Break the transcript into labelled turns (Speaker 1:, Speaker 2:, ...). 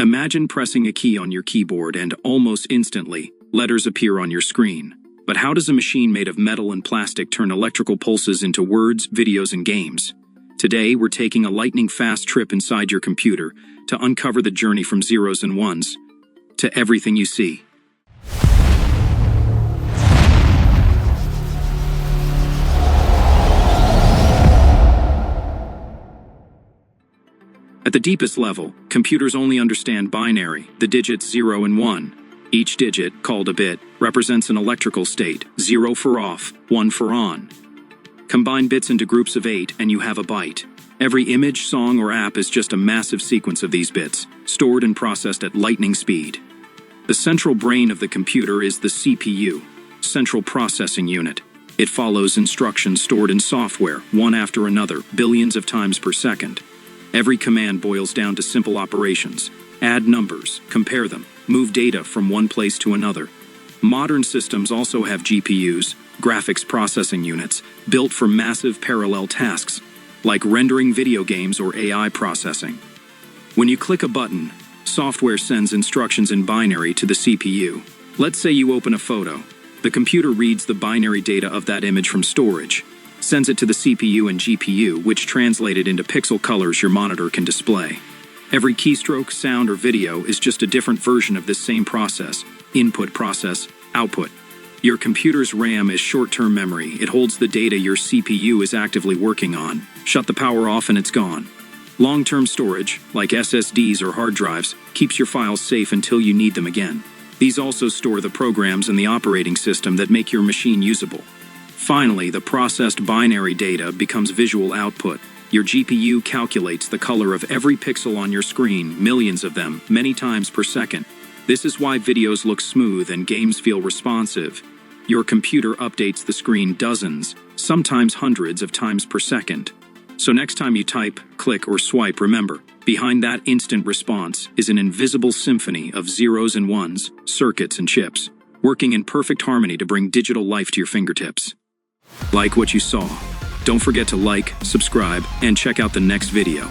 Speaker 1: Imagine pressing a key on your keyboard and almost instantly, letters appear on your screen. But how does a machine made of metal and plastic turn electrical pulses into words, videos, and games? Today, we're taking a lightning-fast trip inside your computer to uncover the journey from zeros and ones to everything you see. At the deepest level, computers only understand binary, the digits 0 and 1. Each digit, called a bit, represents an electrical state, 0 for off, 1 for on. Combine bits into groups of 8 and you have a byte. Every image, song, or app is just a massive sequence of these bits, stored and processed at lightning speed. The central brain of the computer is the CPU, Central Processing Unit. It follows instructions stored in software, one after another, billions of times per second. Every command boils down to simple operations. Add numbers, compare them, move data from one place to another. Modern systems also have GPUs, graphics processing units, built for massive parallel tasks, like rendering video games or AI processing. When you click a button, software sends instructions in binary to the CPU. Let's say you open a photo. The computer reads the binary data of that image from storage, sends it to the CPU and GPU, which translate it into pixel colors your monitor can display. Every keystroke, sound, or video is just a different version of this same process. Input, process, output. Your computer's RAM is short-term memory. It holds the data your CPU is actively working on. Shut the power off and it's gone. Long-term storage, like SSDs or hard drives, keeps your files safe until you need them again. These also store the programs and the operating system that make your machine usable. Finally, the processed binary data becomes visual output. Your GPU calculates the color of every pixel on your screen, millions of them, many times per second. This is why videos look smooth and games feel responsive. Your computer updates the screen dozens, sometimes hundreds of times per second. So next time you type, click, or swipe, remember, behind that instant response is an invisible symphony of zeros and ones, circuits and chips, working in perfect harmony to bring digital life to your fingertips. Like what you saw. Don't forget to like, subscribe, and check out the next video.